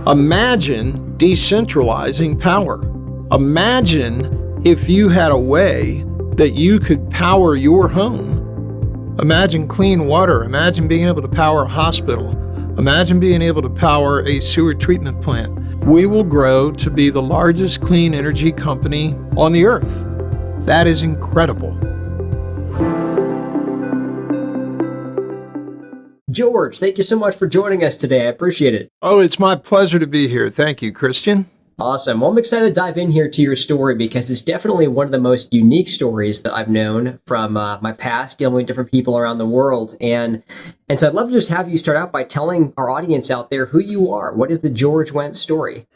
Imagine decentralizing power. Imagine if you had a way that you could power your home. Imagine clean water. Imagine being able to power a hospital. Imagine being able to power a sewer treatment plant. We will grow to be the largest clean energy company on the earth. That is incredible. George, thank you so much for joining us today. I appreciate it. Oh, it's my pleasure to be here. Thank you, Christian. Awesome. Well, I'm excited to dive in here to your story because it's definitely one of the most unique stories that I've known from my past, dealing with different people around the world. And so I'd love to just have you start out by telling our audience out there who you are. What is the George Wentz story?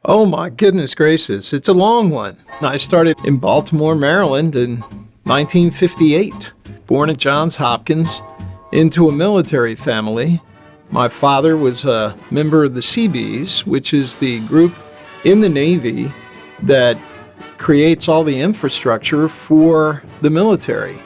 Oh, my goodness gracious. It's a long one. I started in Baltimore, Maryland in 1958, born at Johns Hopkins, into a military family. My father was a member of the Seabees, which is the group in the Navy that creates all the infrastructure for the military.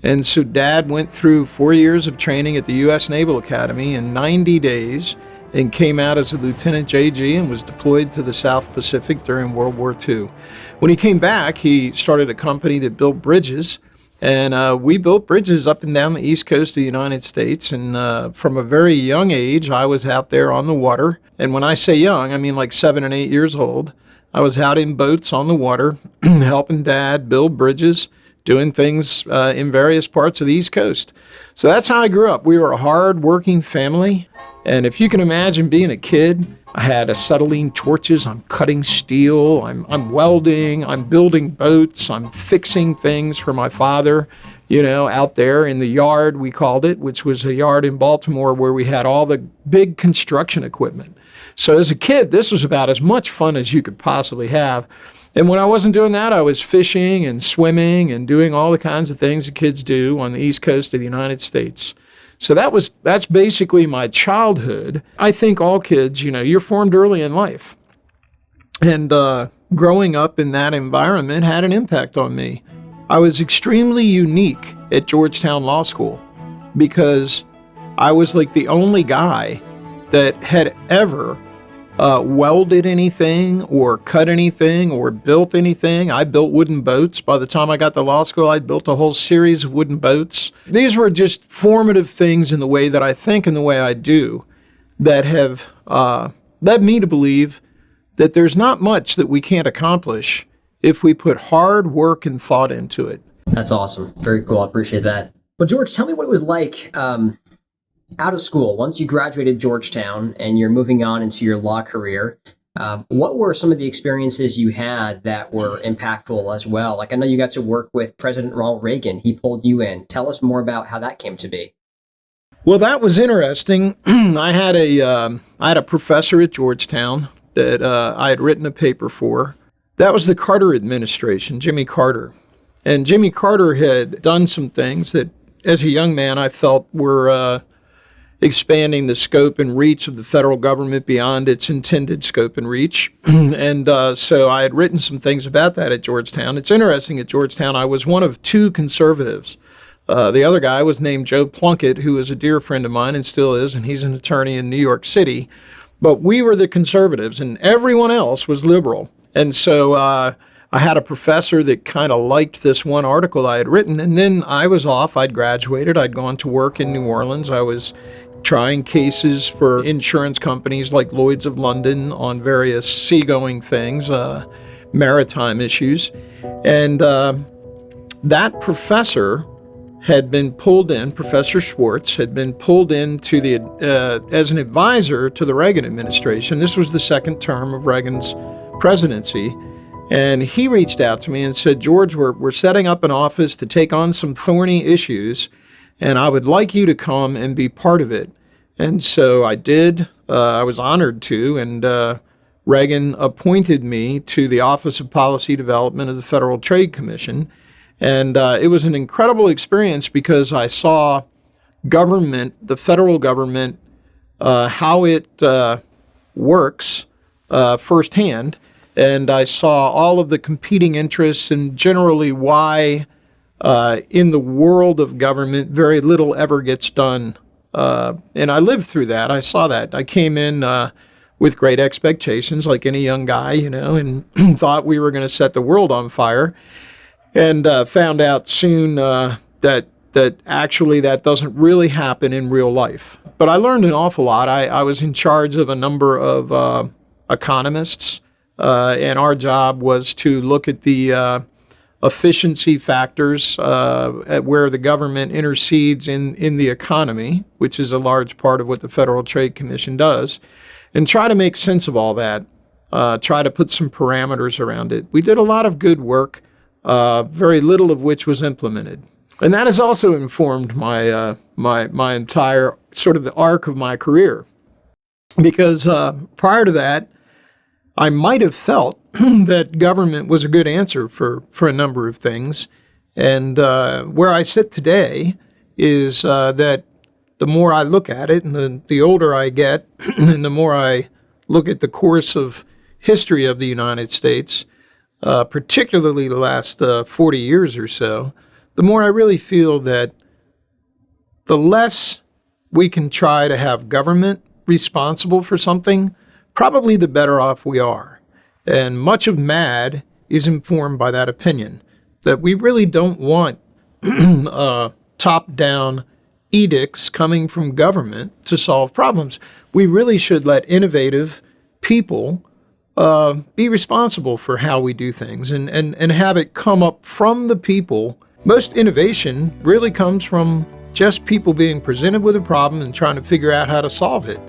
And so Dad went through 4 years of training at the U.S. Naval Academy in 90 days and came out as a Lieutenant JG and was deployed to the South Pacific during World War II. When he came back, he started a company that built bridges. And we built bridges up and down the East Coast of the United States. And from a very young age, I was out there on the water. And when I say young, I mean like 7 and 8 years old. I was out in boats on the water, helping Dad build bridges, doing things in various parts of the East Coast. So that's how I grew up. We were a hard-working family. And if you can imagine being a kid, I had acetylene torches, I'm cutting steel, I'm welding, I'm building boats, I'm fixing things for my father, out there in the yard, we called it, which was a yard in Baltimore where we had all the big construction equipment. So as a kid, this was about as much fun as you could possibly have. And when I wasn't doing that, I was fishing and swimming and doing all the kinds of things that kids do on the East Coast of the United States. So that's basically my childhood. I think all kids, you're formed early in life. And growing up in that environment had an impact on me. I was extremely unique at Georgetown Law School because I was like the only guy that had ever welded anything or cut anything or built anything. I built wooden boats. By the time I got to law school, I'd built a whole series of wooden boats. These were just formative things in the way that I think and the way I do that have led me to believe that there's not much that we can't accomplish if we put hard work and thought into it. That's awesome. Very cool. I appreciate that. Well, George, tell me what it was like out of school, once you graduated Georgetown and you're moving on into your law career. What were some of the experiences you had that were impactful as well? Like, I know you got to work with President Ronald Reagan. He pulled you in. Tell us more about how that came to be. Well, that was interesting. I had a professor at Georgetown that I had written a paper for. That was the Carter administration, Jimmy Carter. And Jimmy Carter had done some things that, as a young man, I felt were expanding the scope and reach of the federal government beyond its intended scope and reach. And so I had written some things about that at Georgetown. It's interesting, at Georgetown, I was one of two conservatives. The other guy was named Joe Plunkett, who is a dear friend of mine and still is, and he's an attorney in New York City. But we were the conservatives, and everyone else was liberal. And so I had a professor that kind of liked this one article I had written, and then I was off. I'd graduated. I'd gone to work in New Orleans. I was trying cases for insurance companies like Lloyd's of London on various seagoing things, maritime issues. And that professor had been pulled in, Professor Schwartz, had been pulled into as an advisor to the Reagan administration. This was the second term of Reagan's presidency. And he reached out to me and said, George, we're setting up an office to take on some thorny issues, and I would like you to come and be part of it. And so I did. I was honored to, and Reagan appointed me to the Office of Policy Development of the Federal Trade Commission. And it was an incredible experience because I saw government, the federal government, how it works firsthand. And I saw all of the competing interests and generally why in the world of government very little ever gets done. And I lived through that. I saw that. I came in with great expectations, like any young guy, and thought we were going to set the world on fire, and found out soon that actually that doesn't really happen in real life. But I learned an awful lot. I was in charge of a number of economists, and our job was to look at the efficiency factors at where the government intercedes in the economy, which is a large part of what the Federal Trade Commission does, and try to make sense of all that, try to put some parameters around it. We did a lot of good work, very little of which was implemented. And that has also informed my my entire sort of the arc of my career. Because prior to that, I might have felt that government was a good answer for a number of things. And where I sit today is that the more I look at it, and the older I get, and the more I look at the course of history of the United States, particularly the last 40 years or so, the more I really feel that the less we can try to have government responsible for something, probably the better off we are. And much of MAD is informed by that opinion, that we really don't want top-down edicts coming from government to solve problems. We really should let innovative people be responsible for how we do things and have it come up from the people. Most innovation really comes from just people being presented with a problem and trying to figure out how to solve it.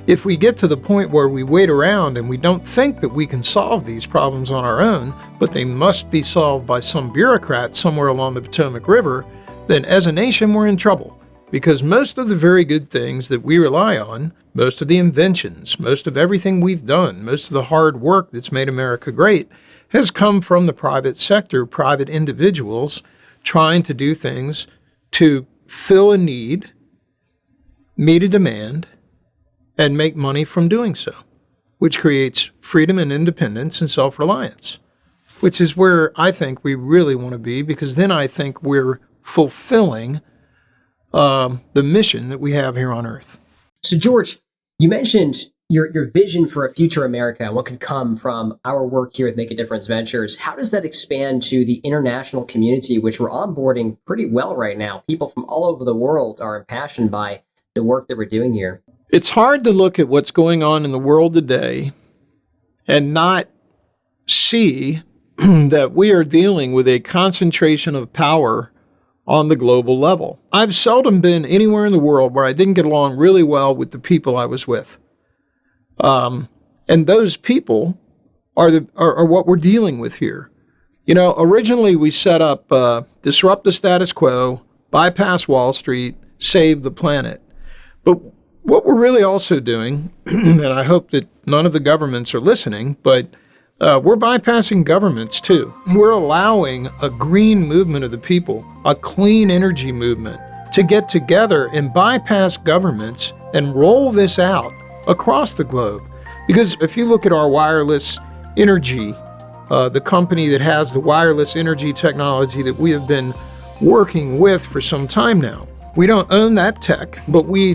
If we get to the point where we wait around and we don't think that we can solve these problems on our own, but they must be solved by some bureaucrat somewhere along the Potomac River, then as a nation we're in trouble. Because most of the very good things that we rely on, most of the inventions, most of everything we've done, most of the hard work that's made America great, has come from the private sector, private individuals trying to do things to fill a need, meet a demand, and make money from doing so, which creates freedom and independence and self-reliance, which is where I think we really want to be, because then I think we're fulfilling the mission that we have here on Earth. So, George, you mentioned your vision for a future America and what could come from our work here at Make a Difference Ventures. How does that expand to the international community, which we're onboarding pretty well right now? People from all over the world are impassioned by the work that we're doing here. It's hard to look at what's going on in the world today and not see that we are dealing with a concentration of power on the global level. I've seldom been anywhere in the world where I didn't get along really well with the people I was with. And those people are what we're dealing with here. Originally we set up disrupt the status quo, bypass Wall Street, save the planet. But what we're really also doing, and I hope that none of the governments are listening, but we're bypassing governments too. We're allowing a green movement of the people, a clean energy movement, to get together and bypass governments and roll this out across the globe. Because if you look at our wireless energy, the company that has the wireless energy technology that we have been working with for some time now, we don't own that tech, but we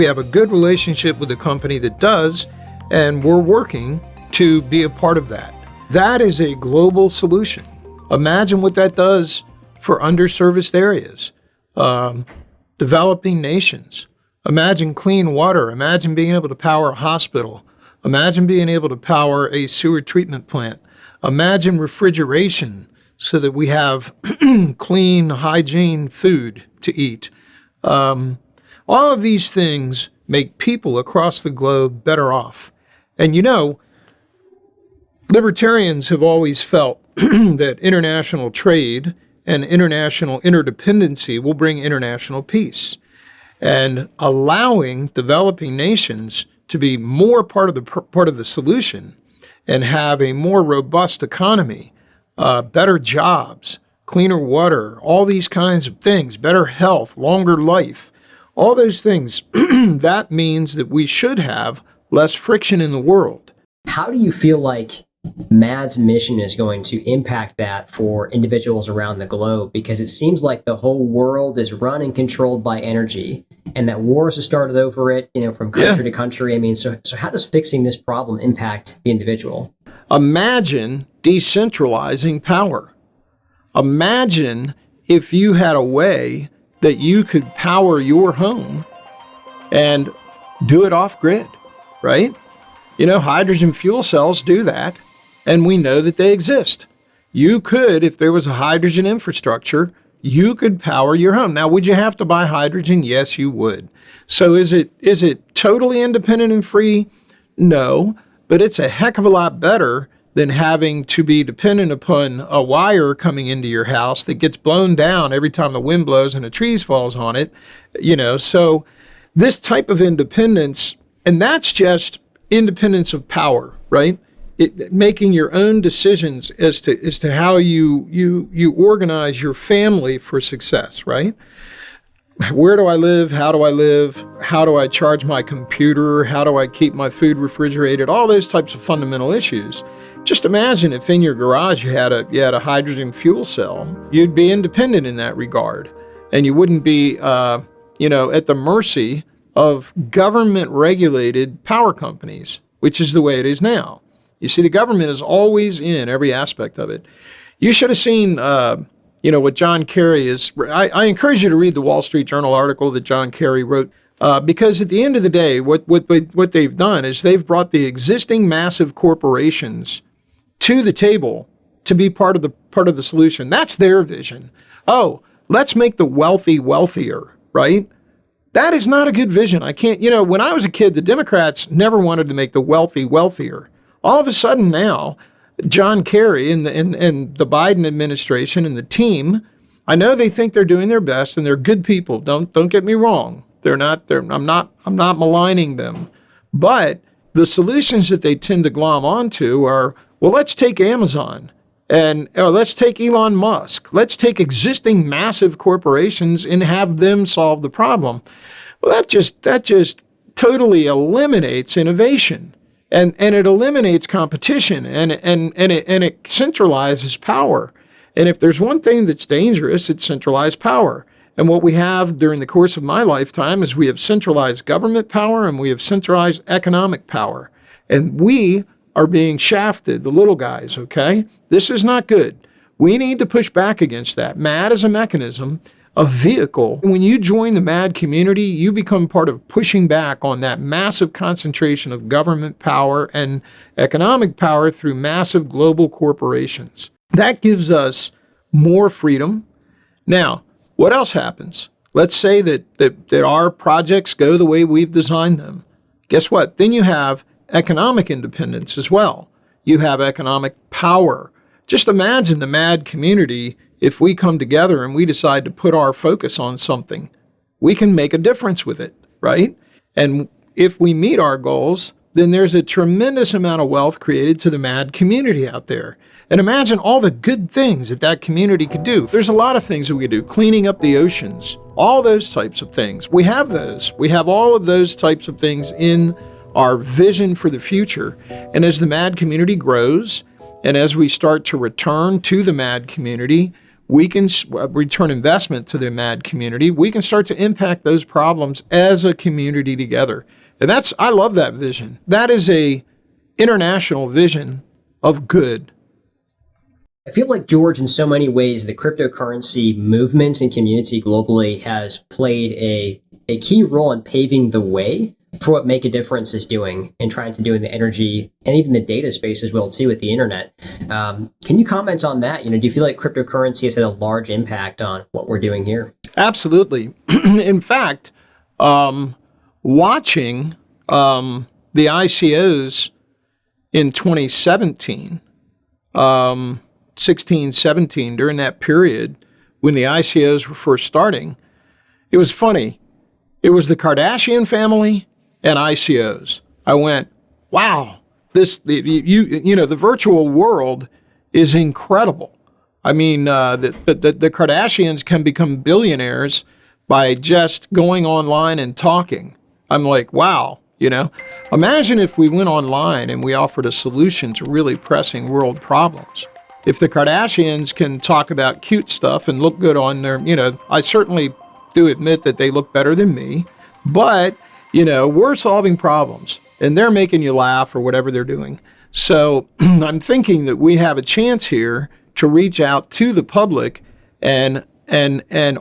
have a good relationship with the company that does, and we're working to be a part of that. That is a global solution. Imagine what that does for underserviced areas, developing nations. Imagine clean water. Imagine being able to power a hospital. Imagine being able to power a sewer treatment plant. Imagine refrigeration so that we have clean, hygiene food to eat. All of these things make people across the globe better off. And libertarians have always felt that international trade and international interdependency will bring international peace. And allowing developing nations to be more part of the solution and have a more robust economy, better jobs, cleaner water, all these kinds of things, better health, longer life, all those things, that means that we should have less friction in the world. How do you feel like MAD's mission is going to impact that for individuals around the globe, because it seems like the whole world is run and controlled by energy, and that wars have started over it, from country to country. I mean, so how does fixing this problem impact the individual? Imagine decentralizing power. Imagine if you had a way that you could power your home and do it off grid, right? Hydrogen fuel cells do that, and we know that they exist. You could, if there was a hydrogen infrastructure, you could power your home. Now, would you have to buy hydrogen? Yes, you would. So is it totally independent and free? No, but it's a heck of a lot better than having to be dependent upon a wire coming into your house that gets blown down every time the wind blows and a tree falls on it. So this type of independence, and that's just independence of power, right? Making your own decisions as to how you organize your family for success, right? Where do I live? How do I live? How do I charge my computer? How do I keep my food refrigerated? All those types of fundamental issues. Just imagine if in your garage you had a hydrogen fuel cell. You'd be independent in that regard, and you wouldn't be at the mercy of government-regulated power companies, which is the way it is now. You see, the government is always in every aspect of it. You should have seen, what John Kerry is. I encourage you to read the Wall Street Journal article that John Kerry wrote, because at the end of the day, what they've done is they've brought the existing massive corporations to the table to be part of the solution. That's their vision. Oh, let's make the wealthy wealthier, right? That is not a good vision. I can't, when I was a kid, the Democrats never wanted to make the wealthy wealthier. All of a sudden now, John Kerry and the Biden administration and the team, I know they think they're doing their best and they're good people. Don't get me wrong. I'm not maligning them. But the solutions that they tend to glom onto are, well, let's take Amazon and let's take Elon Musk. Let's take existing massive corporations and have them solve the problem. Well, that just totally eliminates innovation. And it eliminates competition, and it centralizes power. And if there's one thing that's dangerous, it's centralized power. And what we have during the course of my lifetime is we have centralized government power and we have centralized economic power. And we are being shafted, the little guys, okay? This is not good. We need to push back against that. MAD is a mechanism, a vehicle. When you join the MAD community, you become part of pushing back on that massive concentration of government power and economic power through massive global corporations. That gives us more freedom. Now, what else happens? Let's say that our projects go the way we've designed them. Guess what? Then you have economic independence as well. You have economic power. Just imagine the MAD community. If we come together and we decide to put our focus on something, we can make a difference with it, right? And if we meet our goals, then there's a tremendous amount of wealth created to the MAD community out there. And imagine all the good things that community could do. There's a lot of things that we could do, cleaning up the oceans, all those types of things. We have those. We have all of those types of things in our vision for the future. And as the MAD community grows, and as we start to return to the MAD community, we can return investment to the MAD community. We can start to impact those problems as a community together. And I love that vision. That is a international vision of good. I feel like, George, in so many ways, the cryptocurrency movement and community globally has played a key role in paving the way for what Make a Difference is doing and trying to do in the energy and even the data space as well, too, with the internet. Can you comment on that? Do you feel like cryptocurrency has had a large impact on what we're doing here? Absolutely. In fact, watching the ICOs in 2017, 16, 17, during that period when the ICOs were first starting, it was funny. It was the Kardashian family and ICOs. I went, wow, the virtual world is incredible. I mean, the Kardashians can become billionaires by just going online and talking. I'm like, wow, you know? Imagine if we went online and we offered a solution to really pressing world problems. If the Kardashians can talk about cute stuff and look good on their, I certainly do admit that they look better than me, but, we're solving problems and they're making you laugh or whatever they're doing. So I'm thinking that we have a chance here to reach out to the public and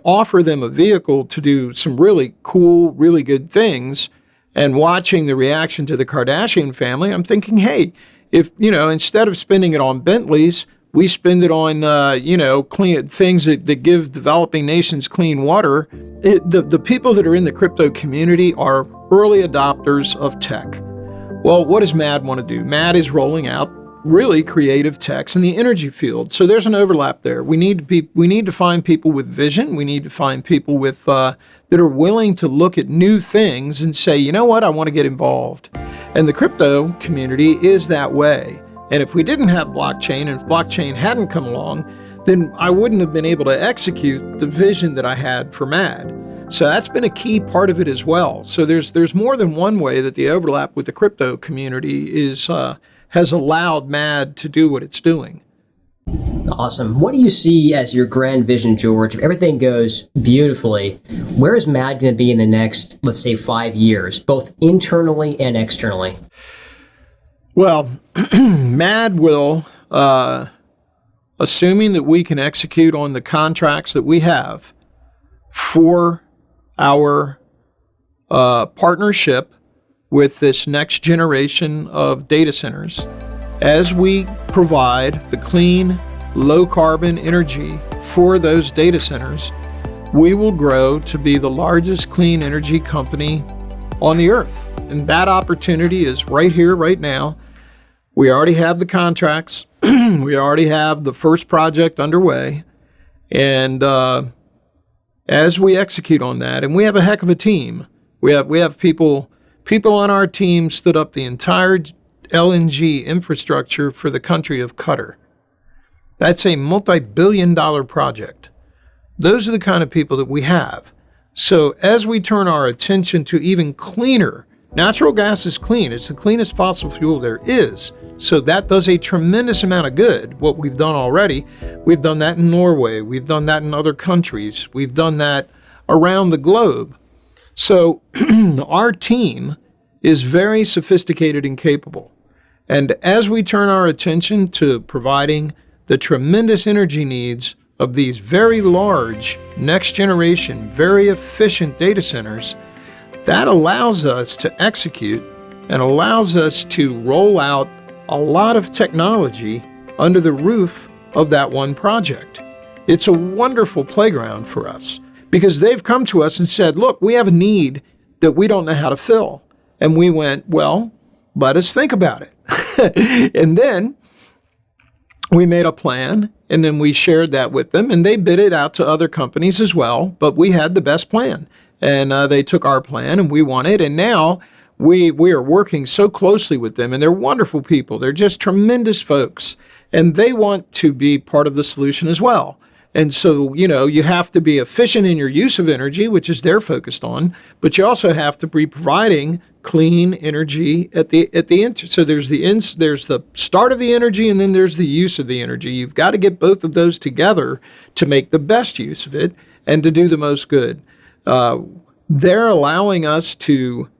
offer them a vehicle to do some really cool, really good things. And watching the reaction to the Kardashian family, I'm thinking, hey, if, instead of spending it on Bentleys, we spend it on, clean things that give developing nations clean water. The people that are in the crypto community are early adopters of tech. Well, what does MAD want to do? MAD is rolling out really creative techs in the energy field. So there's an overlap there. We need to find people with vision. We need to find people with that are willing to look at new things and say, you know what, I want to get involved. And the crypto community is that way. And if we didn't have blockchain and if blockchain hadn't come along, then I wouldn't have been able to execute the vision that I had for MAD. So that's been a key part of it as well. So there's more than one way that the overlap with the crypto community has allowed MAD to do what it's doing. Awesome. What do you see as your grand vision, George? If everything goes beautifully, where is MAD going to be in the next, let's say, 5 years, both internally and externally? Well, MAD will, assuming that we can execute on the contracts that we have for our partnership with this next generation of data centers, as we provide the clean, low-carbon energy for those data centers, we will grow to be the largest clean energy company on the earth. And that opportunity is right here, right now. We already have the contracts. We already have the first project underway. And as we execute on that, and we have a heck of a team. We have people on our team stood up the entire LNG infrastructure for the country of Qatar. That's a multi-billion-dollar project. Those are the kind of people that we have. So as we turn our attention to even cleaner, natural gas is clean. It's the cleanest fossil fuel there is. So that does a tremendous amount of good, what we've done already. We've done that in Norway. We've done that in other countries. We've done that around the globe. So our team is very sophisticated and capable. And as we turn our attention to providing the tremendous energy needs of these very large, next generation, very efficient data centers, that allows us to execute and allows us to roll out a lot of technology under the roof of that one project. It's a wonderful playground for us because they've come to us and said, look, we have a need that we don't know how to fill. And we went, well, let us think about it. And then we made a plan, and then we shared that with them, and they bid it out to other companies as well, but we had the best plan. And they took our plan, and we won it, and now we are working so closely with them, and they're wonderful people. They're just tremendous folks, and they want to be part of the solution as well. And so, you have to be efficient in your use of energy, which is they're focused on, but you also have to be providing clean energy at the end. So there's the start of the energy, and then there's the use of the energy. You've got to get both of those together to make the best use of it and to do the most good. They're allowing us to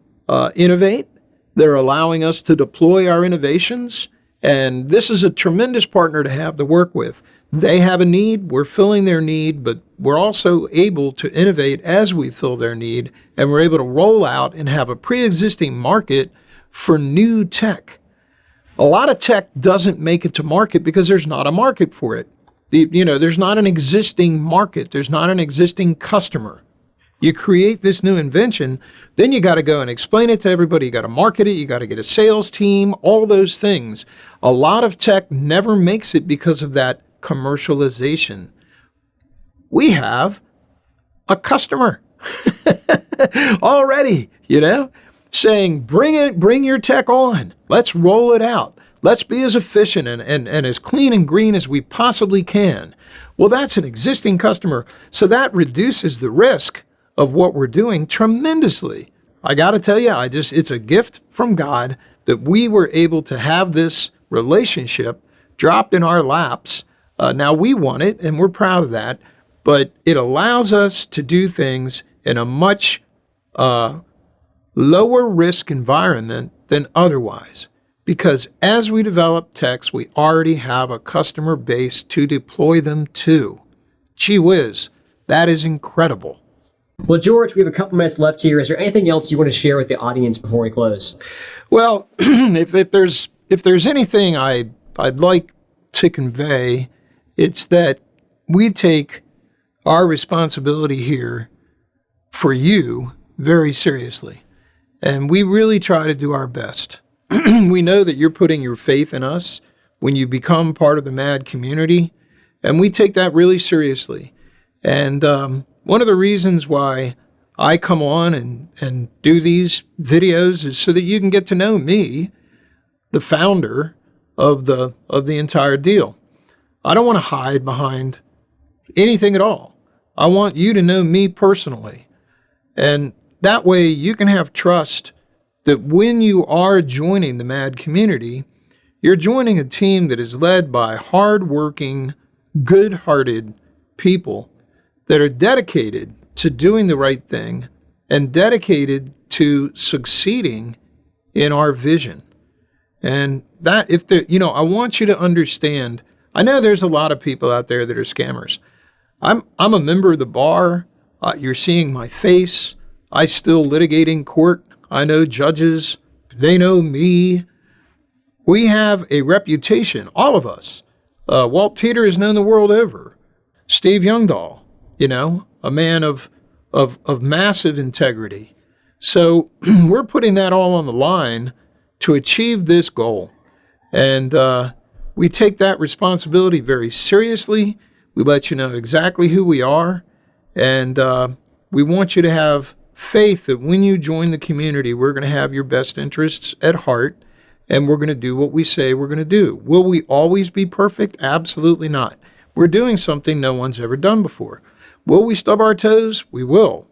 innovate. They're allowing us to deploy our innovations, and this is a tremendous partner to have to work with. They have a need, we're filling their need, but we're also able to innovate as we fill their need, and we're able to roll out and have a pre-existing market for new tech. A lot of tech doesn't make it to market because there's not a market for it. There's not an existing market. There's not an existing customer. You create this new invention, then you got to go and explain it to everybody. You got to market it. You got to get a sales team, all those things. A lot of tech never makes it because of that commercialization. We have a customer already, saying, bring your tech on. Let's roll it out. Let's be as efficient and as clean and green as we possibly can. Well, that's an existing customer. So that reduces the risk of what we're doing tremendously. I got to tell you, it's a gift from God that we were able to have this relationship dropped in our laps. Now we want it and we're proud of that, but it allows us to do things in a much lower risk environment than otherwise. Because as we develop techs, we already have a customer base to deploy them to. Gee whiz, that is incredible. Well, George, we have a couple minutes left here. Is there anything else you want to share with the audience before we close? Well, if there's anything I'd like to convey, it's that we take our responsibility here for you very seriously. And we really try to do our best. We know that you're putting your faith in us when you become part of the MAD community, and we take that really seriously. And one of the reasons why I come on and do these videos is so that you can get to know me, the founder of the entire deal. I don't want to hide behind anything at all. I want you to know me personally. And that way you can have trust that when you are joining the MAD community, you're joining a team that is led by hardworking, good-hearted people that are dedicated to doing the right thing and dedicated to succeeding in our vision. And that, I want you to understand, I know there's a lot of people out there that are scammers. I'm a member of the bar. You're seeing my face. I still litigate in court. I know judges. They know me. We have a reputation, all of us. Walt Teeter is known the world over. Steve Youngdahl, a man of massive integrity. So we're putting that all on the line to achieve this goal. And we take that responsibility very seriously. We let you know exactly who we are. And we want you to have faith that when you join the community, we're going to have your best interests at heart. And we're going to do what we say we're going to do. Will we always be perfect? Absolutely not. We're doing something no one's ever done before. Will we stub our toes? We will.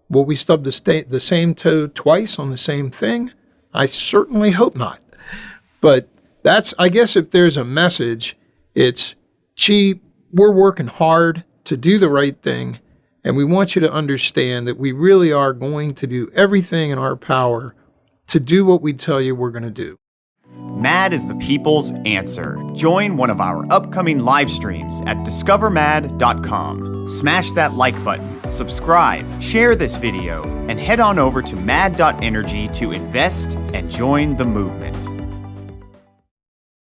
Will we stub the same toe twice on the same thing? I certainly hope not. But I guess if there's a message, it's, we're working hard to do the right thing. And we want you to understand that we really are going to do everything in our power to do what we tell you we're going to do. MAD is the people's answer. Join one of our upcoming live streams at discovermad.com. Smash that like button, subscribe, share this video, and head on over to mad.energy to invest and join the movement.